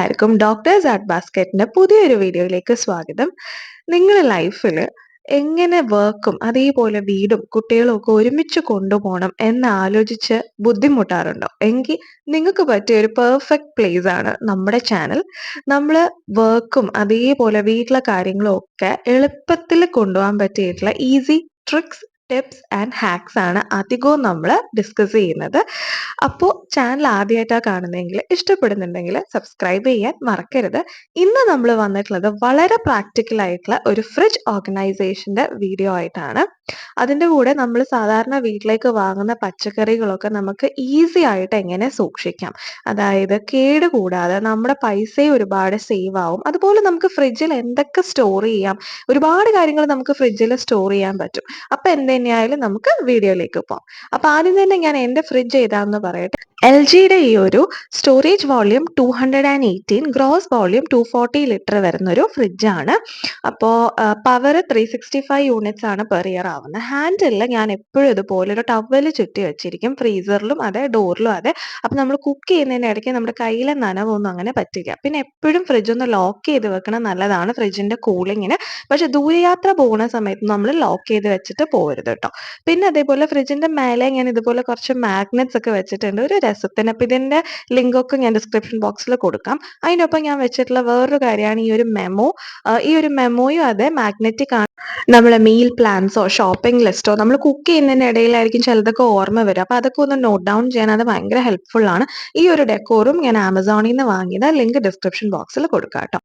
എല്ലാവർക്കും doctors art ബാസ്ക്കറ്റിന്റെ പുതിയൊരു വീഡിയോയിലേക്ക് സ്വാഗതം. നിങ്ങളെ ലൈഫിൽ എങ്ങനെ വർക്കും അതേപോലെ വീടും കുട്ടികളും ഒക്കെ ഒരുമിച്ച് കൊണ്ടുപോകണം എന്ന് ആലോചിച്ച് ബുദ്ധിമുട്ടാറുണ്ടോ? എങ്കിൽ നിങ്ങൾക്ക് പറ്റിയ ഒരു പെർഫെക്റ്റ് പ്ലേസ് ആണ് നമ്മുടെ ചാനൽ. നമ്മൾ വർക്കും അതേപോലെ വീട്ടിലെ കാര്യങ്ങളും ഒക്കെ എളുപ്പത്തിൽ കൊണ്ടുപോകാൻ പറ്റിയിട്ടുള്ള easy tricks, tips and hacks ആണ് അധികവും നമ്മൾ ഡിസ്കസ് ചെയ്യുന്നത്. അപ്പോൾ ചാനൽ ആദ്യമായിട്ടാണ് കാണുന്നതെങ്കിൽ ഇഷ്ടപ്പെടുന്നുണ്ടെങ്കിൽ സബ്സ്ക്രൈബ് ചെയ്യാൻ മറക്കരുത്. ഇന്ന് നമ്മൾ വന്നിട്ടുള്ളത് വളരെ പ്രാക്ടിക്കൽ ആയിട്ടുള്ള ഒരു ഫ്രിഡ്ജ് ഓർഗനൈസേഷന്റെ വീഡിയോ ആയിട്ടാണ്. അതിൻ്റെ കൂടെ നമ്മൾ സാധാരണ വീട്ടിലേക്ക് വാങ്ങുന്ന പച്ചക്കറികളൊക്കെ നമുക്ക് ഈസി ആയിട്ട് എങ്ങനെ സൂക്ഷിക്കാം, അതായത് കേട് കൂടാതെ നമ്മുടെ പൈസയും ഒരുപാട് സേവ് ആവും. അതുപോലെ നമുക്ക് ഫ്രിഡ്ജിൽ എന്തൊക്കെ സ്റ്റോർ ചെയ്യാം, ഒരുപാട് കാര്യങ്ങൾ നമുക്ക് ഫ്രിഡ്ജിൽ സ്റ്റോർ ചെയ്യാൻ പറ്റും. അപ്പൊ എന്ത് തന്നെയായാലും നമുക്ക് വീഡിയോയിലേക്ക് പോകാം. അപ്പൊ ആദ്യം തന്നെ ഞാൻ എൻ്റെ ഫ്രിഡ്ജ് ഏതാണെന്ന് പറയട്ടെ. എൽ ജിയുടെ ഈ ഒരു storage volume 218, gross volume 240 litre വരുന്ന ഒരു ഫ്രിഡ്ജാണ്. അപ്പോൾ പവർ 365 യൂണിറ്റ്സ് ആണ് പെർ ഇയർ ആവുന്നത്. ഹാൻഡിലിൽ ഞാൻ എപ്പോഴും ഇതുപോലെ ഒരു ടവൽ ചുറ്റി വെച്ചിരിക്കും, ഫ്രീസറിലും അതെ ഡോറിലും അതെ. അപ്പം നമ്മൾ കുക്ക് ചെയ്യുന്നതിൻ്റെ ഇടയ്ക്ക് നമ്മുടെ കയ്യിലെ നനവൊന്നും അങ്ങനെ പറ്റില്ല. പിന്നെ എപ്പോഴും ഫ്രിഡ്ജ് ഒന്ന് ലോക്ക് ചെയ്ത് വെക്കണം, നല്ലതാണ് ഫ്രിഡ്ജിൻ്റെ കൂളിങ്ങിന്. പക്ഷെ ദൂരയാത്ര പോകുന്ന സമയത്ത് നമ്മൾ ലോക്ക് ചെയ്ത് വെച്ചിട്ട് പോകരുത് കേട്ടോ. പിന്നെ അതേപോലെ ഫ്രിഡ്ജിൻ്റെ മേലെ ഞാൻ ഇതുപോലെ കുറച്ച് മാഗ്നറ്റ്സ് ഒക്കെ വെച്ചിട്ടുണ്ട് ഒരു രസത്തിന്. അപ്പം ഇതിൻ്റെ ലിങ്കൊക്കെ ഞാൻ ഡിസ്ക്രിപ്ഷൻ ബോക്സിൽ കൊടുക്കാം. അതിനൊപ്പം ഞാൻ വെച്ചിട്ടുള്ള വേറൊരു കാര്യമാണ് ഈ ഒരു മെമ്മോ. ഈ ഒരു മെമ്മോയും അതെ മാഗ്നറ്റിക് ആണ്. നമ്മളെ മീൽ പ്ലാൻസോ ഷോപ്പിംഗ് ലിസ്റ്റോ നമ്മൾ കുക്ക് ചെയ്യുന്നതിൻ്റെ ഇടയിലായിരിക്കും ചിലതൊക്കെ ഓർമ്മ വരും. അപ്പോൾ അതൊക്കെ ഒന്ന് നോട്ട് ഡൗൺ ചെയ്യാൻ അത് ഭയങ്കര ഹെൽപ്ഫുൾ ആണ്. ഈ ഒരു ഡെക്കോറും ഞാൻ ആമസോണിൽ നിന്ന് വാങ്ങിയത്, ലിങ്ക് ഡിസ്ക്രിപ്ഷൻ ബോക്സിൽ കൊടുക്കാം കേട്ടോ.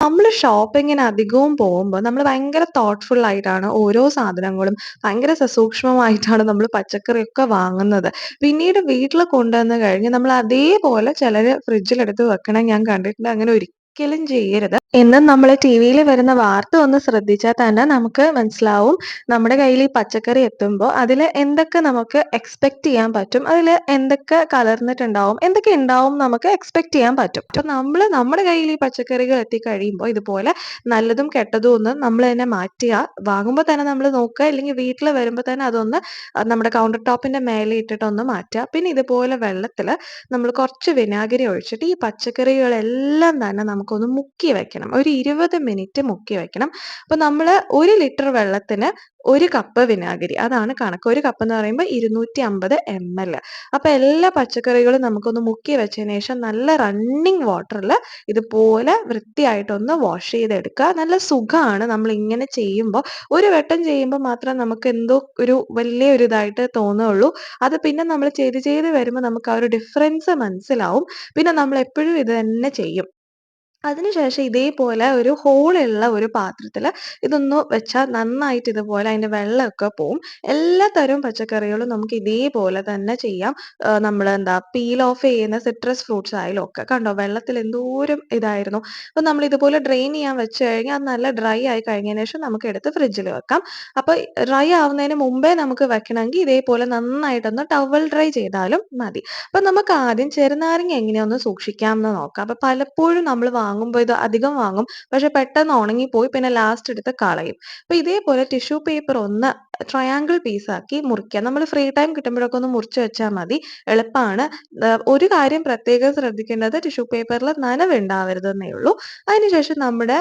നമ്മൾ ഷോപ്പിങ്ങിന് അധികവും പോകുമ്പോൾ നമ്മൾ ഭയങ്കര തോട്ട്ഫുൾ ആയിട്ടാണ് ഓരോ സാധനങ്ങളും, ഭയങ്കര സസൂക്ഷ്മമായിട്ടാണ് നമ്മൾ പച്ചക്കറിയൊക്കെ വാങ്ങുന്നത്. പിന്നീട് വീട്ടിൽ കൊണ്ടുവന്ന് കഴിഞ്ഞ് നമ്മൾ അതേപോലെ ചിലർ ഫ്രിഡ്ജിലെടുത്ത് വെക്കണം ഞാൻ കണ്ടിട്ടുണ്ട്. അങ്ങനെ ഒരിക്കലും ചെയ്യരുത്. എന്നും നമ്മൾ ടി വിയിൽ വരുന്ന വാർത്ത ഒന്ന് ശ്രദ്ധിച്ചാൽ തന്നെ നമുക്ക് മനസ്സിലാവും, നമ്മുടെ കയ്യിൽ ഈ പച്ചക്കറി എത്തുമ്പോൾ അതിൽ എന്തൊക്കെ നമുക്ക് എക്സ്പെക്ട് ചെയ്യാൻ പറ്റും, അതിൽ എന്തൊക്കെ കലർന്നിട്ടുണ്ടാവും, എന്തൊക്കെ ഉണ്ടാവും നമുക്ക് എക്സ്പെക്ട് ചെയ്യാൻ പറ്റും. അപ്പം നമ്മൾ നമ്മുടെ കയ്യിൽ ഈ പച്ചക്കറികൾ എത്തിക്കഴിയുമ്പോൾ ഇതുപോലെ നല്ലതും കെട്ടതും ഒന്ന് നമ്മൾ തന്നെ മാറ്റുക. വാങ്ങുമ്പോൾ തന്നെ നമ്മൾ നോക്കുക, അല്ലെങ്കിൽ വീട്ടിൽ വരുമ്പോൾ തന്നെ അതൊന്ന് നമ്മുടെ കൗണ്ടർ ടോപ്പിന്റെ മേലെ ഇട്ടിട്ട് ഒന്ന് മാറ്റുക. പിന്നെ ഇതുപോലെ വെള്ളത്തിൽ നമ്മൾ കുറച്ച് വിനാഗിരി ഒഴിച്ചിട്ട് ഈ പച്ചക്കറികളെല്ലാം തന്നെ നമുക്കൊന്ന് മുക്കി വെക്കണം. ഒരു 20 മിനിറ്റ് മുക്കി വെക്കണം. അപ്പൊ നമ്മൾ 1 ലിറ്റർ വെള്ളത്തിന് 1 കപ്പ് വിനാഗിരി, അതാണ് കണക്ക്. 1 കപ്പ് എന്ന് പറയുമ്പോൾ 250 ml. അപ്പൊ എല്ലാ പച്ചക്കറികളും നമുക്കൊന്ന് മുക്കി വെച്ചതിന് ശേഷം നല്ല റണ്ണിങ് വാട്ടറിൽ ഇതുപോലെ വൃത്തിയായിട്ടൊന്ന് വാഷ് ചെയ്തെടുക്കുക. നല്ല സുഖമാണ് നമ്മൾ ഇങ്ങനെ ചെയ്യുമ്പോൾ. ഒരു വട്ടം ചെയ്യുമ്പോൾ മാത്രം നമുക്ക് എന്തോ ഒരു വലിയ ഒരു ഇതായിട്ട് തോന്നുകയുള്ളൂ. അത് പിന്നെ നമ്മൾ ചെയ്ത് ചെയ്ത് വരുമ്പോൾ നമുക്ക് ആ ഒരു ഡിഫറൻസ് മനസ്സിലാവും. പിന്നെ നമ്മൾ എപ്പോഴും ഇത് തന്നെ ചെയ്യും. അതിനുശേഷം ഇതേപോലെ ഒരു ഹോളുള്ള ഒരു പാത്രത്തിൽ ഇതൊന്ന് വെച്ചാൽ നന്നായിട്ട് ഇതുപോലെ അതിൻ്റെ വെള്ളമൊക്കെ പോവും. എല്ലാ തരം പച്ചക്കറികളും നമുക്ക് ഇതേപോലെ തന്നെ ചെയ്യാം. നമ്മൾ എന്താ പീൽ ഓഫ് ചെയ്യുന്ന സിട്രസ് ഫ്രൂട്ട്സ് ആയാലും ഒക്കെ കണ്ടോ, വെള്ളത്തിൽ എന്തോരം ഇതായിരുന്നു. അപ്പം നമ്മൾ ഇതുപോലെ ഡ്രെയിൻ ചെയ്യാൻ വെച്ച് കഴിഞ്ഞാൽ അത് നല്ല ഡ്രൈ ആയി കഴിഞ്ഞതിന് ശേഷം നമുക്ക് എടുത്ത് ഫ്രിഡ്ജിൽ വെക്കാം. അപ്പോൾ ഡ്രൈ ആവുന്നതിന് മുമ്പേ നമുക്ക് വെക്കണമെങ്കിൽ ഇതേപോലെ നന്നായിട്ടൊന്ന് ടവൽ ഡ്രൈ ചെയ്താലും മതി. അപ്പം നമുക്ക് ആദ്യം ചെറുനാരങ്ങ എങ്ങനെയൊന്ന് സൂക്ഷിക്കാം എന്ന് നോക്കാം. അപ്പം പലപ്പോഴും നമ്മൾ വാങ്ങുമ്പോൾ ഇത് അധികം വാങ്ങും, പക്ഷെ പെട്ടെന്ന് ഉണങ്ങിപ്പോയി, പിന്നെ ലാസ്റ്റ് എടുത്ത് കളയും. അപ്പൊ ഇതേപോലെ ടിഷ്യൂ പേപ്പർ ഒന്ന് ട്രയാങ്കിൾ പീസാക്കി മുറിക്കുക. നമ്മൾ ഫ്രീ ടൈം കിട്ടുമ്പോഴൊക്കെ ഒന്ന് മുറിച്ച് വെച്ചാൽ മതി, എളുപ്പമാണ്. ഒരു കാര്യം പ്രത്യേകം ശ്രദ്ധിക്കേണ്ടത്, ടിഷ്യൂ പേപ്പറിൽ നനവ് ഉണ്ടാവരുതെന്നേ ഉള്ളൂ. അതിനുശേഷം നമ്മുടെ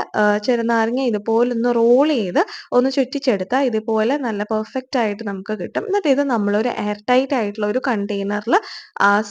ചെറുനാരങ്ങ ഇതുപോലെ ഒന്ന് റോൾ ചെയ്ത് ഒന്ന് ചുറ്റിച്ചെടുത്താൽ ഇതുപോലെ നല്ല പെർഫെക്റ്റ് ആയിട്ട് നമുക്ക് കിട്ടും. എന്നിട്ട് ഇത് നമ്മളൊരു എയർ ടൈറ്റ് ആയിട്ടുള്ള ഒരു കണ്ടെയ്നറിൽ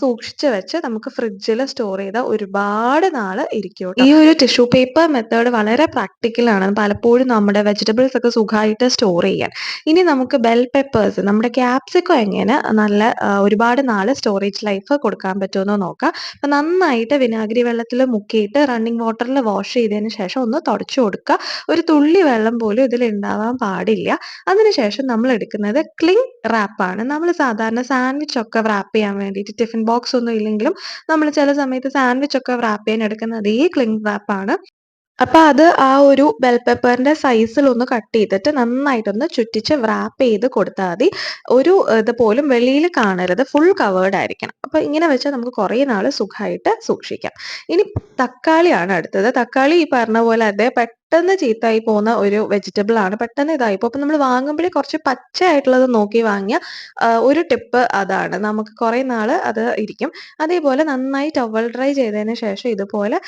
സൂക്ഷിച്ച് വെച്ച് നമുക്ക് ഫ്രിഡ്ജിൽ സ്റ്റോർ ചെയ്താൽ ഒരുപാട് നാൾ ഇരിക്കും. ഈ ഒരു ടിഷ്യൂ പേപ്പർ മെത്തേഡ് വളരെ പ്രാക്ടിക്കൽ ആണ്, പലപ്പോഴും നമ്മുടെ വെജിറ്റബിൾസ് ഒക്കെ സുഖമായിട്ട് സ്റ്റോർ ചെയ്യാൻ. ഇനി നമുക്ക് ബെൽ പെപ്പേഴ്സ്, നമ്മുടെ ക്യാപ്സിക്കോ എങ്ങനെ നല്ല ഒരുപാട് നാൾ സ്റ്റോറേജ് ലൈഫ് കൊടുക്കാൻ പറ്റുമെന്ന് നോക്കാം. അപ്പം നന്നായിട്ട് വിനാഗിരി വെള്ളത്തിൽ മുക്കിയിട്ട് റണ്ണിങ് വാട്ടറിൽ വാഷ് ചെയ്തതിന് ശേഷം ഒന്ന് തുടച്ചു കൊടുക്കുക. ഒരു തുള്ളി വെള്ളം പോലും ഇതിൽ ഉണ്ടാവാൻ പാടില്ല. അതിനുശേഷം നമ്മൾ എടുക്കുന്നത് ക്ലിംഗ് റാപ്പാണ്. നമ്മൾ സാധാരണ സാൻഡ്വിച്ച് ഒക്കെ റാപ്പ് ചെയ്യാൻ വേണ്ടിയിട്ട്, ടിഫിൻ ബോക്സ് ഒന്നും ഇല്ലെങ്കിലും നമ്മൾ ചില സമയത്ത് സാൻഡ്വിച്ച് ഒക്കെ റാപ്പ് ചെയ്യാൻ എടുക്കുന്ന അതേ ക്ലിംഗ് റാപ്പാണ്. അപ്പൊ അത് ആ ഒരു ബെൽ പെപ്പറിന്റെ സൈസിൽ ഒന്ന് കട്ട് ചെയ്തിട്ട് നന്നായിട്ടൊന്ന് ചുറ്റിച്ച് റാപ്പ് ചെയ്ത് കൊടുത്താൽ മതി. ഒരു ഇത് പോലും വെളിയിൽ കാണരുത്, ഫുൾ കവേർഡ് ആയിരിക്കണം. അപ്പൊ ഇങ്ങനെ വെച്ചാൽ നമുക്ക് കുറേ നാൾ സുഖമായിട്ട് സൂക്ഷിക്കാം. ഇനി തക്കാളിയാണ് അടുത്തത്. തക്കാളി ഈ പറഞ്ഞ പോലെ അതെ പെട്ടെന്ന് ചീത്തയായി പോകുന്ന ഒരു വെജിറ്റബിൾ ആണ്. പെട്ടെന്ന് ഇതായി പോകും. അപ്പൊ നമ്മൾ വാങ്ങുമ്പോഴേ കുറച്ച് പച്ചയായിട്ടുള്ളത് നോക്കി വാങ്ങിയ ഒരു ടിപ്പ് അതാണ്. നമുക്ക് കുറേ നാള് അത് ഇരിക്കും. അതേപോലെ നന്നായി ടവൽ ഡ്രൈ ചെയ്തതിന് ശേഷം ഇതുപോലെ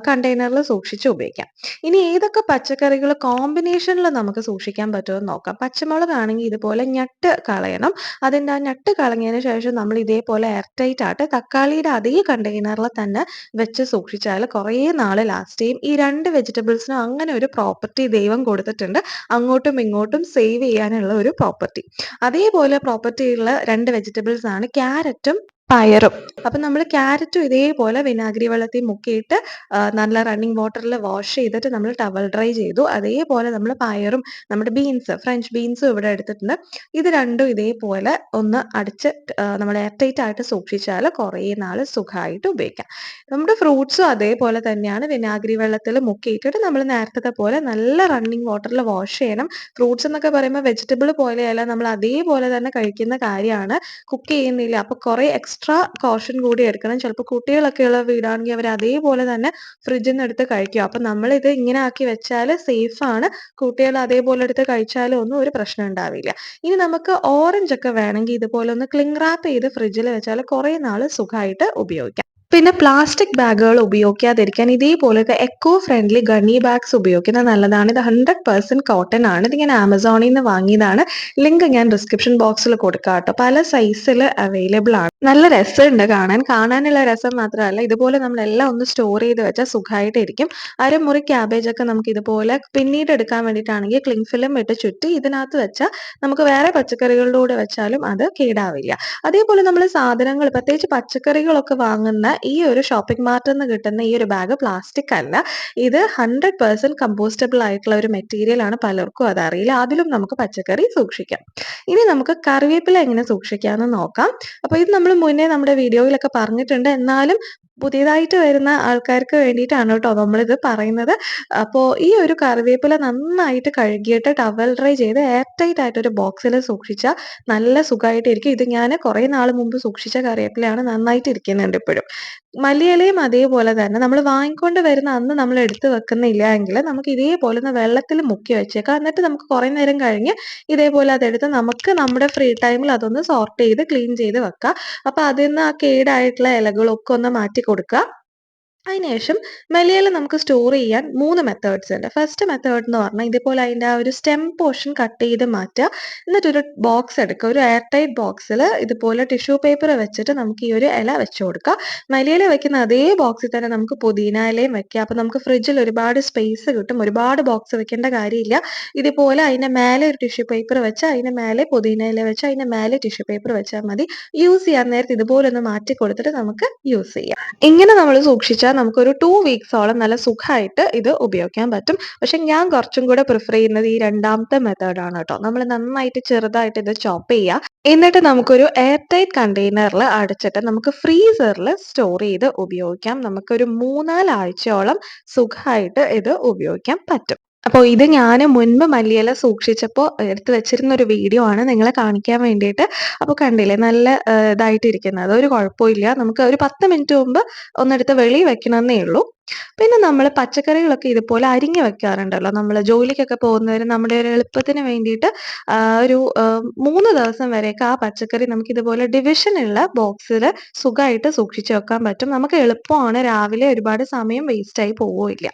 കണ്ടെയ്നറിൽ സൂക്ഷിച്ച് ഉപയോഗിക്കാം. ഇനി ഏതൊക്കെ പച്ചക്കറികൾ കോമ്പിനേഷനിൽ നമുക്ക് സൂക്ഷിക്കാൻ പറ്റുമെന്ന് നോക്കാം. പച്ചമുളകാണെങ്കിൽ ഇതുപോലെ ഞട്ട് കളയണം. അതിന്റെ ആ ഞട്ട് കളഞ്ഞതിന് ശേഷം നമ്മൾ ഇതേപോലെ എയർ ടൈറ്റ് ആയിട്ട് തക്കാളിയുടെ അതേ കണ്ടെയ്നറിൽ തന്നെ വെച്ച് സൂക്ഷിച്ചാൽ കുറേ നാള് ലാസ്റ്റ് ചെയ്യും. ഈ 2 വെജിറ്റബിൾസിനും അങ്ങനെ ഒരു പ്രോപ്പർട്ടി ദൈവം കൊടുത്തിട്ടുണ്ട്. അങ്ങോട്ടും ഇങ്ങോട്ടും സേവ് ചെയ്യാനുള്ള ഒരു പ്രോപ്പർട്ടി. അതേപോലെ പ്രോപ്പർട്ടി ഉള്ള 2 വെജിറ്റബിൾസ് ആണ് ക്യാരറ്റും പയറും. അപ്പൊ നമ്മൾ ക്യാരറ്റും ഇതേപോലെ വിനാഗിരി വെള്ളത്തിൽ മുക്കിയിട്ട് നല്ല റണ്ണിങ് വാട്ടറിൽ വാഷ് ചെയ്തിട്ട് നമ്മൾ ടവൽ ഡ്രൈ ചെയ്തു. അതേപോലെ നമ്മൾ പയറും നമ്മുടെ ബീൻസ്, ഫ്രഞ്ച് ബീൻസും ഇവിടെ എടുത്തിട്ടുണ്ട്. ഇത് രണ്ടും ഇതേപോലെ ഒന്ന് അടിച്ച് നമ്മൾ എയർ ടൈറ്റ് ആയിട്ട് സൂക്ഷിച്ചാൽ കുറേ നാള് സുഖമായിട്ട് ഉപയോഗിക്കാം. നമ്മുടെ ഫ്രൂട്ട്സും അതേപോലെ തന്നെയാണ്. വിനാഗിരി വെള്ളത്തിൽ മുക്കിയിട്ടിട്ട് നമ്മൾ നേരത്തത്തെ പോലെ നല്ല റണ്ണിങ് വാട്ടറിൽ വാഷ് ചെയ്യണം. ഫ്രൂട്ട്സ് എന്നൊക്കെ പറയുമ്പോൾ വെജിറ്റബിൾ പോലെയല്ല, നമ്മൾ അതേപോലെ തന്നെ കഴിക്കുന്ന കാര്യമാണ്. കുക്ക് ചെയ്യുന്നില്ല. അപ്പൊ കുറെ എക്സ്ട്രാ കോഷൻ കൂടി എടുക്കണം. ചിലപ്പോൾ കുട്ടികളൊക്കെ ഉള്ള വീടാണെങ്കിൽ അവർ അതേപോലെ തന്നെ ഫ്രിഡ്ജിൽ നിന്ന് എടുത്ത് കഴിക്കും. അപ്പൊ നമ്മളിത് ഇങ്ങനെ ആക്കി വെച്ചാൽ സേഫ് ആണ്. കുട്ടികൾ അതേപോലെ എടുത്ത് കഴിച്ചാലും ഒന്നും ഒരു പ്രശ്നം ഉണ്ടാവില്ല. ഇനി നമുക്ക് ഓറഞ്ച് ഒക്കെ വേണമെങ്കിൽ ഇതുപോലെ ഒന്ന് ക്ലിംഗ് റാപ്പ് ചെയ്ത് ഫ്രിഡ്ജിൽ വെച്ചാൽ കുറേ നാള് സുഖമായിട്ട് ഉപയോഗിക്കാം. പിന്നെ പ്ലാസ്റ്റിക് ബാഗുകൾ ഉപയോഗിക്കാതിരിക്കാൻ ഇതേപോലത്തെ എക്കോ ഫ്രണ്ട്ലി ഗണ്ണി ബാഗ്സ് ഉപയോഗിക്കുന്നത് നല്ലതാണ്. ഇത് 100% കോട്ടൺ ആണ്. ഇതിങ്ങനെ ആമസോണിൽ നിന്ന് വാങ്ങിയതാണ്. ലിങ്ക് ഞാൻ ഡിസ്ക്രിപ്ഷൻ ബോക്സിൽ കൊടുക്കാം കേട്ടോ. പല സൈസിൽ അവൈലബിൾ ആണ്. നല്ല രസമുണ്ട് കാണാനുള്ള രസം മാത്രമല്ല, ഇതുപോലെ നമ്മളെല്ലാം ഒന്ന് സ്റ്റോർ ചെയ്ത് വെച്ചാൽ സുഖമായിട്ട് ഇരിക്കും. അരമുറി ക്യാബേജ് ഒക്കെ നമുക്ക് ഇതുപോലെ പിന്നീട് എടുക്കാൻ വേണ്ടിയിട്ടാണെങ്കിൽ ക്ലിംഗ് ഫിലിം ഇട്ട് ചുറ്റി ഇതിനകത്ത് വെച്ചാൽ നമുക്ക് വേറെ പച്ചക്കറികളുടെ കൂടെ വെച്ചാലും അത് കേടാവില്ല. അതേപോലെ നമ്മൾ സാധനങ്ങൾ പ്രത്യേകിച്ച് പച്ചക്കറികളൊക്കെ വാങ്ങുന്ന ഈ ഒരു ഷോപ്പിംഗ് മാർട്ടിൽ നിന്ന് കിട്ടുന്ന ഈ ഒരു ബാഗ് പ്ലാസ്റ്റിക് അല്ല. ഇത് 100% കമ്പോസ്റ്റബിൾ ആയിട്ടുള്ള ഒരു മെറ്റീരിയൽ ആണ്. പലർക്കും അതറിയില്ല. അതിലും നമുക്ക് പച്ചക്കറി സൂക്ഷിക്കാം. ഇനി നമുക്ക് കറിവേപ്പില എങ്ങനെ സൂക്ഷിക്കാമെന്ന് നോക്കാം. അപ്പൊ ഇത് നമ്മൾ മുന്നേ നമ്മുടെ വീഡിയോയിലൊക്കെ പറഞ്ഞിട്ടുണ്ട്. എന്നാലും പുതിയതായിട്ട് വരുന്ന ആൾക്കാർക്ക് വേണ്ടിയിട്ടാണ് കേട്ടോ നമ്മളിത് പറയുന്നത്. അപ്പോൾ ഈ ഒരു കറിവേപ്പില നന്നായിട്ട് കഴുകിയിട്ട് ടവൽ ഡ്രൈ ചെയ്ത് എയർ ടൈറ്റ് ആയിട്ട് ഒരു ബോക്സിൽ സൂക്ഷിച്ചാൽ നല്ല സുഖമായിട്ടിരിക്കും. ഇത് ഞാൻ കുറേ നാൾ മുമ്പ് സൂക്ഷിച്ച കറിവേപ്പിലയാണ്. നന്നായിട്ട് ഇരിക്കുന്നുണ്ട് ഇപ്പോഴും. മല്ലിയിലയും അതേപോലെ തന്നെ നമ്മൾ വാങ്ങിക്കൊണ്ട് വരുന്ന അന്ന് നമ്മൾ എടുത്ത് വെക്കുന്നില്ല എങ്കിൽ നമുക്ക് ഇതേപോലെ ഒന്ന് വെള്ളത്തിൽ മുക്കി വെച്ചേക്കാം. എന്നിട്ട് നമുക്ക് കുറേ നേരം കഴിഞ്ഞ് ഇതേപോലെ അതെടുത്ത് നമുക്ക് നമ്മുടെ ഫ്രീ ടൈമിൽ അതൊന്ന് സോർട്ട് ചെയ്ത് ക്ലീൻ ചെയ്ത് വെക്കാം. അപ്പൊ അതിൽ നിന്ന് ആ കേടായിട്ടുള്ള ഇലകളൊക്കെ ഒന്ന് മാറ്റി കൊടുക്കുക. അതിനുശേഷം മല്ലിയില നമുക്ക് സ്റ്റോർ ചെയ്യാൻ 3 മെത്തേഡ്സ് ഉണ്ട്. ഫസ്റ്റ് മെത്തേഡ് എന്ന് പറഞ്ഞാൽ ഇതേപോലെ അതിന്റെ ആ ഒരു സ്റ്റെം പോർഷൻ കട്ട് ചെയ്ത് മാറ്റുക. എന്നിട്ടൊരു ബോക്സ് എടുക്കുക. ഒരു എയർ ടൈറ്റ് ബോക്സിൽ ഇതുപോലെ ടിഷ്യൂ പേപ്പർ വെച്ചിട്ട് നമുക്ക് ഈ ഒരു ഇല വെച്ച് കൊടുക്കുക. മല്ലിയില വെക്കുന്ന അതേ ബോക്സിൽ തന്നെ നമുക്ക് പുതിന ഇലയും വെക്കുക. അപ്പൊ നമുക്ക് ഫ്രിഡ്ജിൽ ഒരുപാട് സ്പേസ് കിട്ടും. ഒരുപാട് ബോക്സ് വെക്കേണ്ട കാര്യമില്ല. ഇതുപോലെ അതിന്റെ മേലെ ഒരു ടിഷ്യൂ പേപ്പർ വെച്ച് അതിന്റെ മേലെ പുതിന ഇല വെച്ച് അതിന്റെ മേലെ ടിഷ്യൂ പേപ്പർ വെച്ചാൽ മതി. യൂസ് ചെയ്യാൻ നേരത്ത് ഇതുപോലെ ഒന്ന് മാറ്റി കൊടുത്തിട്ട് നമുക്ക് യൂസ് ചെയ്യാം. ഇങ്ങനെ നമ്മൾ സൂക്ഷിച്ചാൽ നമുക്കൊരു 2 വീക്സോളം നല്ല സുഖമായിട്ട് ഇത് ഉപയോഗിക്കാൻ പറ്റും. പക്ഷെ ഞാൻ കുറച്ചും കൂടെ പ്രിഫർ ചെയ്യുന്നത് ഈ രണ്ടാമത്തെ മെത്തേഡാണ് കേട്ടോ. നമ്മൾ നന്നായിട്ട് ചെറുതായിട്ട് ഇത് ചോപ്പ് ചെയ്യുക. എന്നിട്ട് നമുക്കൊരു എയർ ടൈറ്റ് കണ്ടെയ്നറിൽ അടച്ചിട്ട് നമുക്ക് ഫ്രീസറിൽ സ്റ്റോർ ചെയ്ത് ഉപയോഗിക്കാം. നമുക്കൊരു 3-4 ആഴ്ചയോളം സുഖമായിട്ട് ഇത് ഉപയോഗിക്കാൻ പറ്റും. അപ്പോൾ ഇത് ഞാൻ മുൻപ് മല്ലിയില സൂക്ഷിച്ചപ്പോൾ എടുത്ത് വെച്ചിരുന്ന ഒരു വീഡിയോ ആണ് നിങ്ങളെ കാണിക്കാൻ വേണ്ടിയിട്ട്. അപ്പോൾ കണ്ടില്ലേ നല്ല ഇതായിട്ടിരിക്കുന്നത്. ഒരു കുഴപ്പമില്ല. നമുക്ക് ഒരു 10 മിനിറ്റ് മുമ്പ് ഒന്നെടുത്ത് വെളിയിൽ വെക്കണമെന്നേ ഉള്ളൂ. പിന്നെ നമ്മൾ പച്ചക്കറികളൊക്കെ ഇതുപോലെ അരിഞ്ഞു വെക്കാറുണ്ടല്ലോ. നമ്മൾ ജോലിക്കൊക്കെ പോകുന്നവർ നമ്മുടെ ഒരു എളുപ്പത്തിന് വേണ്ടിയിട്ട് ഒരു 3 ദിവസം വരെയൊക്കെ ആ പച്ചക്കറി നമുക്ക് ഇതുപോലെ ഡിവിഷനുള്ള ബോക്സിൽ സുഖമായിട്ട് സൂക്ഷിച്ച് വെക്കാൻ പറ്റും. നമുക്ക് എളുപ്പമാണ്. രാവിലെ ഒരുപാട് സമയം വേസ്റ്റ് ആയി പോവുകയില്ല.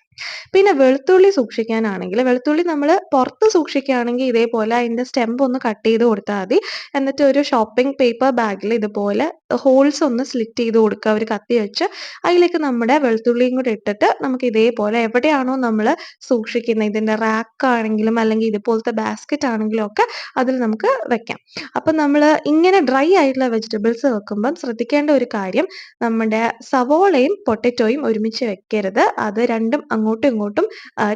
പിന്നെ വെളുത്തുള്ളി സൂക്ഷിക്കാനാണെങ്കിൽ വെളുത്തുള്ളി നമ്മൾ പുറത്ത് സൂക്ഷിക്കുകയാണെങ്കിൽ ഇതേപോലെ അതിന്റെ സ്റ്റെമ്പ് ഒന്ന് കട്ട് ചെയ്ത് കൊടുത്താൽ മതി. എന്നിട്ട് ഒരു ഷോപ്പിംഗ് പേപ്പർ ബാഗിൽ ഇതുപോലെ ഹോൾസ് ഒന്ന് സ്ലിറ്റ് ചെയ്ത് കൊടുക്കുക ഒരു കത്തി വെച്ച്. അതിലേക്ക് നമ്മുടെ വെളുത്തുള്ളിയും കൂടി ഇട്ടിട്ട് നമുക്ക് ഇതേപോലെ എവിടെയാണോ നമ്മൾ സൂക്ഷിക്കുന്നത്, ഇതിന്റെ റാക്ക് ആണെങ്കിലും അല്ലെങ്കിൽ ഇതുപോലത്തെ ബാസ്ക്കറ്റ് ആണെങ്കിലും ഒക്കെ അതിൽ നമുക്ക് വെക്കാം. അപ്പൊ നമ്മൾ ഇങ്ങനെ ഡ്രൈ ആയിട്ടുള്ള വെജിറ്റബിൾസ് വെക്കുമ്പം ശ്രദ്ധിക്കേണ്ട ഒരു കാര്യം, നമ്മുടെ സവോളയും പൊട്ടറ്റോയും ഒരുമിച്ച് വെക്കരുത്. അത് രണ്ടും അങ്ങോട്ടും ഇങ്ങോട്ടും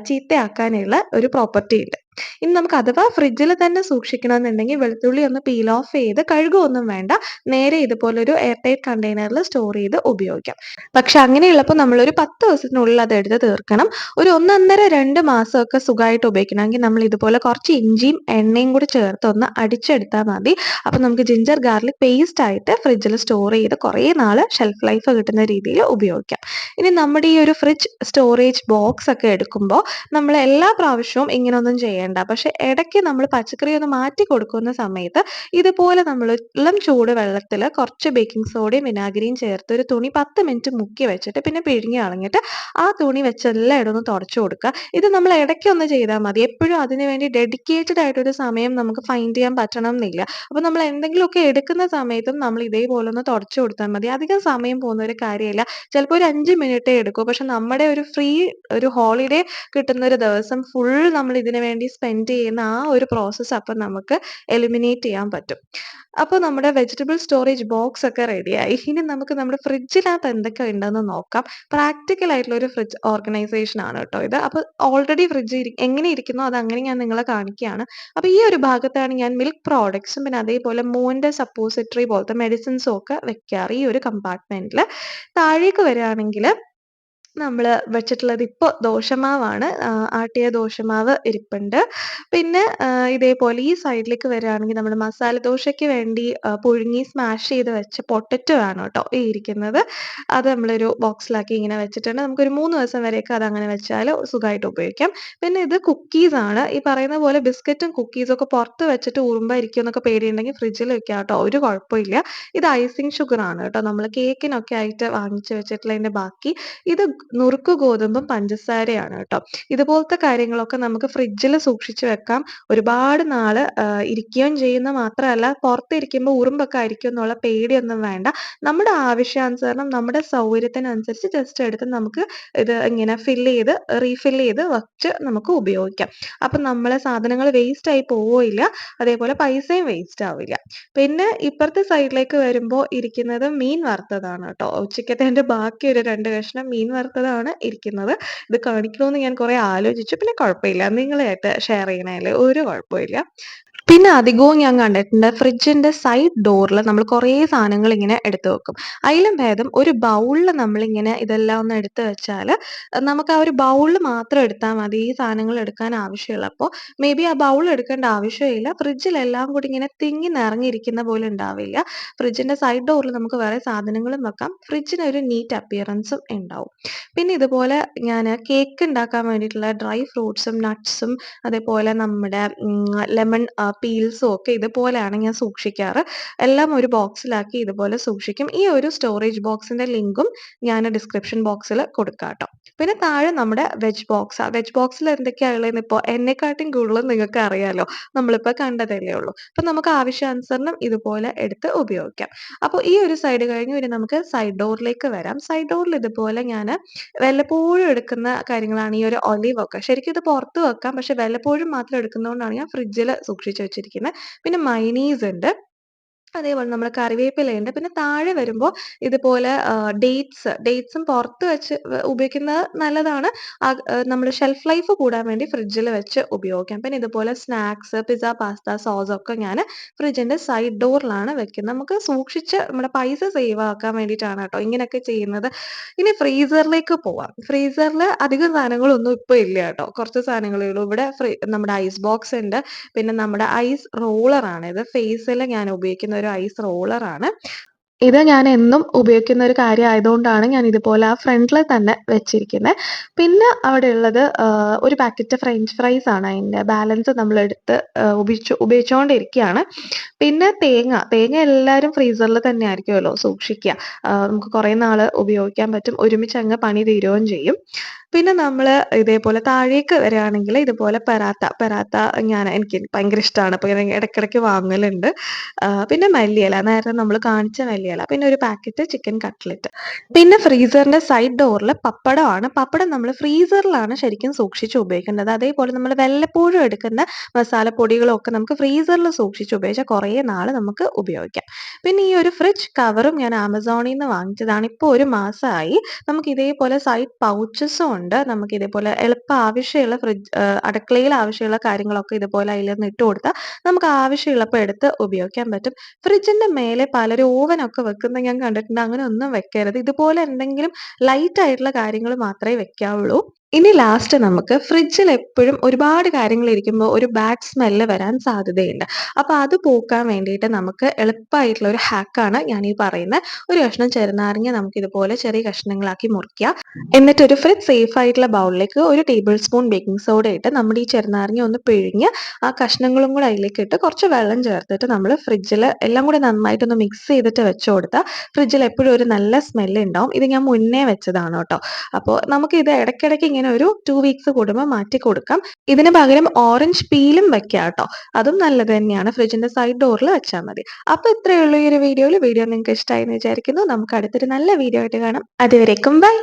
ചീത്തയാക്കാനുള്ള ഒരു പ്രോപ്പർട്ടി ഉണ്ട്. ഇനി നമുക്ക് അഥവാ ഫ്രിഡ്ജിൽ തന്നെ സൂക്ഷിക്കണമെന്നുണ്ടെങ്കിൽ വെളുത്തുള്ളി ഒന്ന് പീൽ ഓഫ് ചെയ്ത് കഴുകുകയൊന്നും വേണ്ട. നേരെ ഇതുപോലൊരു എയർ ടൈറ്റ് കണ്ടെയ്നറിൽ സ്റ്റോർ ചെയ്ത് ഉപയോഗിക്കാം. പക്ഷെ അങ്ങനെയുള്ളപ്പോൾ നമ്മളൊരു 10 ദിവസത്തിനുള്ളിൽ അത് എടുത്ത് തീർക്കണം. ഒരു 1 1/2, 2 മാസമൊക്കെ സുഖമായിട്ട് ഉപയോഗിക്കണമെങ്കിൽ നമ്മൾ ഇതുപോലെ കുറച്ച് ഇഞ്ചിയും എണ്ണയും കൂടി ചേർത്ത് ഒന്ന് അടിച്ചെടുത്താൽ മതി. അപ്പോൾ നമുക്ക് ജിഞ്ചർ ഗാർലിക് പേസ്റ്റ് ആയിട്ട് ഫ്രിഡ്ജിൽ സ്റ്റോർ ചെയ്ത് കുറേ നാൾ ഷെൽഫ് ലൈഫ് കിട്ടുന്ന രീതിയിൽ ഉപയോഗിക്കാം. ഇനി നമ്മുടെ ഈ ഒരു ഫ്രിഡ്ജ് സ്റ്റോറേജ് ബോക്സ് ഒക്കെ എടുക്കുമ്പോൾ നമ്മൾ എല്ലാ പ്രാവശ്യവും ഇങ്ങനെയൊന്നും ചെയ്യേണ്ട. പക്ഷെ ഇടയ്ക്ക് നമ്മൾ പച്ചക്കറി ഒന്ന് മാറ്റി കൊടുക്കുന്ന സമയത്ത് ഇതുപോലെ നമ്മൾ ഇളം ചൂട് വെള്ളത്തിൽ കുറച്ച് ബേക്കിംഗ് സോഡയും വിനാഗിരിയും ചേർത്ത് ഒരു തുണി 10 മിനിറ്റ് മുക്കി വെച്ചിട്ട് പിന്നെ പിഴിഞ്ഞ് കളഞ്ഞിട്ട് ആ തുണി വെച്ച് എല്ലായിടവും ഒന്ന് തുടച്ചു കൊടുക്കുക. ഇത് നമ്മൾ ഇടയ്ക്കൊന്ന് ചെയ്താൽ മതി. എപ്പോഴും അതിന് വേണ്ടി ഡെഡിക്കേറ്റഡ് ആയിട്ടൊരു സമയം നമുക്ക് ഫൈൻഡ് ചെയ്യാൻ പറ്റണം എന്നില്ല. അപ്പോൾ നമ്മൾ എന്തെങ്കിലുമൊക്കെ എടുക്കുന്ന സമയത്തും നമ്മൾ ഇതേപോലെ ഒന്ന് തുടച്ചു കൊടുത്താൽ മതി. അധികം സമയം പോകുന്ന ഒരു കാര്യമില്ല. ചിലപ്പോൾ ഒരു 5 മിനിറ്റേ എടുക്കൂ. പക്ഷെ നമ്മുടെ ഒരു ഹോളിഡേ കിട്ടുന്ന ഒരു ദിവസം ഫുൾ നമ്മൾ ഇതിനു വേണ്ടി സ്പെൻഡ് ചെയ്യുന്ന ആ ഒരു പ്രോസസ്സ് അപ്പം നമുക്ക് എലിമിനേറ്റ് ചെയ്യാൻ പറ്റും. അപ്പോൾ നമ്മുടെ വെജിറ്റബിൾ സ്റ്റോറേജ് ബോക്സ് ഒക്കെ റെഡിയായി. ഇനി നമുക്ക് നമ്മുടെ ഫ്രിഡ്ജിനകത്ത് എന്തൊക്കെ ഉണ്ടെന്ന് നോക്കാം. പ്രാക്ടിക്കൽ ആയിട്ടുള്ള ഒരു ഫ്രിഡ്ജ് ഓർഗനൈസേഷൻ ആണ് കേട്ടോ ഇത്. അപ്പോൾ ഓൾറെഡി ഫ്രിഡ്ജ് എങ്ങനെ ഇരിക്കുന്നോ അത് അങ്ങനെ ഞാൻ നിങ്ങളെ കാണിക്കുകയാണ്. അപ്പോൾ ഈ ഒരു ഭാഗത്താണ് ഞാൻ മിൽക്ക് പ്രോഡക്ട്സും പിന്നെ അതേപോലെ മോൻ്റെ സപ്പോസിറ്ററി പോലത്തെ മെഡിസിൻസും ഒക്കെ വെക്കാറ് ഈ ഒരു കമ്പാർട്ട്മെന്റിൽ. താഴേക്ക് വരികയാണെങ്കിൽ നമ്മള് വെച്ചിട്ടുള്ളത് ഇപ്പോൾ ദോശമാവാണ്. ആട്ടിയ ദോശമാവ് ഇരിപ്പുണ്ട്. പിന്നെ ഇതേപോലെ ഈ സൈഡിലേക്ക് വരികയാണെങ്കിൽ നമ്മുടെ മസാല ദോശയ്ക്ക് വേണ്ടി പുഴുങ്ങി സ്മാഷ് ചെയ്ത് വെച്ച പൊട്ടറ്റോ ആണ് കേട്ടോ ഈ ഇരിക്കുന്നത്. അത് നമ്മളൊരു ബോക്സിലാക്കി ഇങ്ങനെ വെച്ചിട്ടുണ്ട്. നമുക്കൊരു 3 ദിവസം വരെയൊക്കെ അതങ്ങനെ വെച്ചാൽ സുഖമായിട്ട് ഉപയോഗിക്കാം. പിന്നെ ഇത് കുക്കീസ് ആണ്. ഈ പറയുന്ന പോലെ ബിസ്ക്കറ്റും കുക്കീസും ഒക്കെ പുറത്ത് വെച്ചിട്ട് ഉറുമ്പായിരിക്കും എന്നൊക്കെ പേടിയുണ്ടെങ്കിൽ ഫ്രിഡ്ജിൽ വെക്കാം കേട്ടോ. ഒരു കുഴപ്പമില്ല. ഇത് ഐസിങ് ഷുഗർ ആണ് കേട്ടോ. നമ്മൾ കേക്കിനൊക്കെ ആയിട്ട് വാങ്ങിച്ച് വെച്ചിട്ടുള്ളതിന്റെ ബാക്കി. ഇത് നുറുക്ക് ഗോതമ്പും പഞ്ചസാരയാണ് കേട്ടോ. ഇതുപോലത്തെ കാര്യങ്ങളൊക്കെ നമുക്ക് ഫ്രിഡ്ജിൽ സൂക്ഷിച്ച് വെക്കാം. ഒരുപാട് നാള് ഇരിക്കുകയും ചെയ്യുന്ന മാത്രമല്ല പുറത്തിരിക്കുമ്പോൾ ഉറുമ്പൊക്കെ ആയിരിക്കും എന്നുള്ള പേടിയൊന്നും വേണ്ട. നമ്മുടെ ആവശ്യാനുസരണം നമ്മുടെ സൗകര്യത്തിനനുസരിച്ച് ജസ്റ്റ് എടുത്ത് നമുക്ക് ഇത് ഇങ്ങനെ റീഫിൽ ചെയ്ത് വച്ച് നമുക്ക് ഉപയോഗിക്കാം. അപ്പം നമ്മളെ സാധനങ്ങൾ വേസ്റ്റ് ആയി പോവുകയില്ല. അതേപോലെ പൈസയും വേസ്റ്റ് ആവില്ല. പിന്നെ ഇപ്പുറത്തെ സൈഡിലേക്ക് വരുമ്പോൾ ഇരിക്കുന്നത് മീൻ വറുത്തതാണ് കേട്ടോ. ഉച്ചക്കത്തേന്റെ ബാക്കി ഒരു 2 കഷ്ണം മീൻ വറുത്തതാണ് ഇരിക്കുന്നത്. ഇത് കാണിക്കണമെന്ന് ഞാൻ കുറെ ആലോചിച്ചു. പിന്നെ കുഴപ്പമില്ല. നിങ്ങളുമായിട്ട് ഷെയർ ചെയ്യണതിൽ ഒരു കുഴപ്പമില്ല. പിന്നെ അധികവും ഞാൻ കണ്ടിട്ടുണ്ട് ഫ്രിഡ്ജിന്റെ സൈഡ് ഡോറിൽ നമ്മൾ കുറേ സാധനങ്ങൾ ഇങ്ങനെ എടുത്തു വെക്കും. അതിലും ഭേദം ഒരു ബൗളിൽ നമ്മളിങ്ങനെ ഇതെല്ലാം ഒന്ന് എടുത്ത് വെച്ചാൽ നമുക്ക് ആ ഒരു ബൗളിൽ മാത്രം എടുത്താൽ മതി. ഈ സാധനങ്ങൾ എടുക്കാൻ ആവശ്യമുള്ളപ്പോൾ മേ ബി ആ ബൗൾ എടുക്കേണ്ട ആവശ്യമില്ല. ഫ്രിഡ്ജിൽ എല്ലാം കൂടി ഇങ്ങനെ തിങ്ങി നിറഞ്ഞിരിക്കുന്ന പോലെ ഉണ്ടാവില്ല. ഫ്രിഡ്ജിന്റെ സൈഡ് ഡോറിൽ നമുക്ക് വേറെ സാധനങ്ങളും വെക്കാം. ഫ്രിഡ്ജിന് ഒരു നീറ്റ് അപ്പിയറൻസും ഉണ്ടാവും. പിന്നെ ഇതുപോലെ ഞാൻ കേക്ക് ഉണ്ടാക്കാൻ വേണ്ടിയിട്ടുള്ള ഡ്രൈ ഫ്രൂട്ട്സും നട്ട്സും അതേപോലെ നമ്മുടെ ലെമൺ പീൽസും ഒക്കെ ഇതുപോലെയാണ് ഞാൻ സൂക്ഷിക്കാറ്. എല്ലാം ഒരു ബോക്സിലാക്കി ഇതുപോലെ സൂക്ഷിക്കും. ഈ ഒരു സ്റ്റോറേജ് ബോക്സിന്റെ ലിങ്കും ഞാൻ ഡിസ്ക്രിപ്ഷൻ ബോക്സിൽ കൊടുക്കാട്ടോ. പിന്നെ താഴെ നമ്മുടെ വെജ് ബോക്സാ. വെജ് ബോക്സിൽ എന്തൊക്കെയാ ഉള്ളതെന്ന് ഇപ്പോൾ എന്നെക്കാട്ടിയും കൂടുതൽ നിങ്ങൾക്ക് അറിയാലോ. നമ്മളിപ്പോൾ കണ്ടതല്ലേ ഉള്ളൂ. അപ്പം നമുക്ക് ആവശ്യാനുസരണം ഇതുപോലെ എടുത്ത് ഉപയോഗിക്കാം. അപ്പോൾ ഈ ഒരു സൈഡ് കഴിഞ്ഞ് ഇനി നമുക്ക് സൈഡ് ഡോറിലേക്ക് വരാം. സൈഡ് ഡോറിൽ ഇതുപോലെ ഞാൻ വല്ലപ്പോഴും എടുക്കുന്ന കാര്യങ്ങളാണ് ഈ ഒരു ഒലിവ് ഒക്കെ. ശരിക്കും ഇത് പുറത്ത് വെക്കാം. പക്ഷെ വല്ലപ്പോഴും മാത്രം എടുക്കുന്നതുകൊണ്ടാണ് ഞാൻ ഫ്രിഡ്ജിൽ സൂക്ഷിച്ച് വെച്ചിരിക്കുന്നത്. പിന്നെ മയോണീസ് ഉണ്ട്. അതേപോലെ നമ്മുടെ കറിവേപ്പിലയുണ്ട്. പിന്നെ താഴെ വരുമ്പോൾ ഇതുപോലെ ഡേറ്റ്സും പുറത്ത് വെച്ച് ഉപയോഗിക്കുന്നത് നല്ലതാണ്. നമ്മുടെ ഷെൽഫ് ലൈഫ് കൂടാൻ വേണ്ടി ഫ്രിഡ്ജിൽ വെച്ച് ഉപയോഗിക്കാം. പിന്നെ ഇതുപോലെ സ്നാക്സ്, പിസ്സ, പാസ്ത, സോസ് ഒക്കെ ഞാൻ ഫ്രിഡ്ജിന്റെ സൈഡ് ഡോറിലാണ് വെക്കുന്നത്. നമുക്ക് സൂക്ഷിച്ച് നമ്മുടെ പൈസ സേവ് ആക്കാൻ വേണ്ടിയിട്ടാണ് കേട്ടോ ഇങ്ങനെയൊക്കെ ചെയ്യുന്നത്. ഇനി ഫ്രീസറിലേക്ക് പോവാം. ഫ്രീസറിൽ അധികം സാധനങ്ങളൊന്നും ഇപ്പോൾ ഇല്ല കേട്ടോ. കുറച്ച് സാധനങ്ങളേ ഉള്ളൂ. ഇവിടെ നമ്മുടെ ഐസ് ബോക്സ് ഉണ്ട്. പിന്നെ നമ്മുടെ ഐസ് റോളറാണ് ഇത്. ഫേസിൽ ഞാൻ ഉപയോഗിക്കുന്ന ഒരു ഐസ് റോളറാണ്. ഇത് ഞാൻ എന്നും ഉപയോഗിക്കുന്ന ഒരു കാര്യം ആയതുകൊണ്ടാണ് ഞാൻ ഇതുപോലെ ആ ഫ്രണ്ടിൽ തന്നെ വെച്ചിരിക്കുന്നത്. പിന്നെ അവിടെ ഉള്ളത് ഒരു പാക്കറ്റ് ഫ്രഞ്ച് ഫ്രൈസ് ആണ്. അതിൻ്റെ ബാലൻസ് നമ്മളെടുത്ത് ഉപയോഗിച്ചുകൊണ്ടിരിക്കുകയാണ്. പിന്നെ തേങ്ങ എല്ലാവരും ഫ്രീസറിൽ തന്നെ ആയിരിക്കുമല്ലോ സൂക്ഷിക്കുക. നമുക്ക് കുറേ നാൾ ഉപയോഗിക്കാൻ പറ്റും. ഒരുമിച്ച് അങ്ങ് പണി തീരുകയും ചെയ്യും. പിന്നെ നമ്മൾ ഇതേപോലെ താഴേക്ക് വരികയാണെങ്കിൽ ഇതുപോലെ പറാത്ത എനിക്ക് ഭയങ്കര ഇഷ്ടമാണ്. അപ്പോൾ ഞാൻ ഇടയ്ക്കിടയ്ക്ക് വാങ്ങലുണ്ട്. പിന്നെ മല്ലിയില നേരത്തെ നമ്മൾ കാണിച്ച മല്ലിയില, പിന്നെ ഒരു പാക്കറ്റ് ചിക്കൻ കട്ട്ലറ്റ്. പിന്നെ ഫ്രീസറിന്റെ സൈഡ് ഡോറിൽ പപ്പടമാണ്. പപ്പടം നമ്മൾ ഫ്രീസറിലാണ് ശരിക്കും സൂക്ഷിച്ച് ഉപയോഗിക്കേണ്ടത്. അതേപോലെ നമ്മൾ വല്ലപ്പോഴും എടുക്കുന്ന മസാലപ്പൊടികളും ഒക്കെ നമുക്ക് ഫ്രീസറിൽ സൂക്ഷിച്ച് ഉപയോഗിച്ചാൽ കുറേ നാൾ നമുക്ക് ഉപയോഗിക്കാം. പിന്നെ ഈ ഒരു ഫ്രിഡ്ജ് കവറും ഞാൻ ആമസോണിൽ നിന്ന് വാങ്ങിച്ചതാണ്. ഇപ്പോൾ 1 മാസമായി. നമുക്ക് ഇതേപോലെ സൈഡ് പൗച്ചസും ഉണ്ട്. നമുക്ക് ഇതേപോലെ എളുപ്പം ആവശ്യമുള്ള അടുക്കളയിൽ ആവശ്യമുള്ള കാര്യങ്ങളൊക്കെ ഇതുപോലെ അതിലൊന്ന് ഇട്ട് കൊടുത്താൽ നമുക്ക് ആവശ്യമുള്ളപ്പോൾ എടുത്ത് ഉപയോഗിക്കാൻ പറ്റും. ഫ്രിഡ്ജിന്റെ മേലെ പലരും ഓവനൊക്കെ വെക്കുന്നത് ഞാൻ കണ്ടിട്ടുണ്ട്. അങ്ങനെ ഒന്നും വെക്കരുത്. ഇതുപോലെ എന്തെങ്കിലും ലൈറ്റ് ആയിട്ടുള്ള കാര്യങ്ങൾ മാത്രമേ വെക്കാവുള്ളൂ. ഇനി ലാസ്റ്റ് നമുക്ക് ഫ്രിഡ്ജിൽ എപ്പോഴും ഒരുപാട് കാര്യങ്ങൾ ഇരിക്കുമ്പോൾ ഒരു ബാഡ് സ്മെല്ല് വരാൻ സാധ്യതയുണ്ട്. അപ്പോൾ അത് പോക്കാൻ വേണ്ടിയിട്ട് നമുക്ക് എളുപ്പമായിട്ടുള്ള ഒരു ഹാക്കാണ് ഞാൻ ഈ പറയുന്ന ഒരു കഷ്ണം ചെറുനാരങ്ങ നമുക്ക് ഇതുപോലെ ചെറിയ കഷ്ണങ്ങളാക്കി മുറിക്കുക. എന്നിട്ട് ഒരു ഫ്രിഡ്ജ് സേഫ് ആയിട്ടുള്ള ബൗളിലേക്ക് 1 ടേബിൾ സ്പൂൺ ബേക്കിംഗ് സോഡ ഇട്ട് നമ്മുടെ ഈ ചെറുനാരങ്ങ ഒന്ന് പിഴിഞ്ഞ് ആ കഷ്ണങ്ങളും കൂടെ അതിലേക്ക് ഇട്ട് കുറച്ച് വെള്ളം ചേർത്തിട്ട് നമ്മൾ ഫ്രിഡ്ജിൽ എല്ലാം കൂടെ നന്നായിട്ടൊന്ന് മിക്സ് ചെയ്തിട്ട് വെച്ച് കൊടുത്താൽ ഫ്രിഡ്ജിൽ എപ്പോഴും ഒരു നല്ല സ്മെല്ല് ഉണ്ടാവും. ഇത് ഞാൻ മുന്നേ വെച്ചതാണ് കേട്ടോ. അപ്പോൾ നമുക്ക് ഇത് ഇടയ്ക്കിടയ്ക്ക് ഇങ്ങനെ ഒരു 2 വീക്സ് കൂടുമ്പോൾ മാറ്റി കൊടുക്കാം. ഇതിന് പകരം ഓറഞ്ച് പീലും വെക്കാം കേട്ടോ. അതും നല്ലത് തന്നെയാണ്. ഫ്രിഡ്ജിന്റെ സൈഡ് ഡോറിൽ വെച്ചാൽ മതി. അപ്പോൾ ഇത്രയേ ഉള്ളൂ ഈ ഒരു വീഡിയോയിൽ. വീഡിയോ നിങ്ങൾക്ക് ഇഷ്ടമായി എന്ന് വിചാരിക്കുന്നു. നമുക്ക് അടുത്തൊരു നല്ല വീഡിയോ ആയിട്ട് കാണാം. അതുവരേക്കും ബൈ.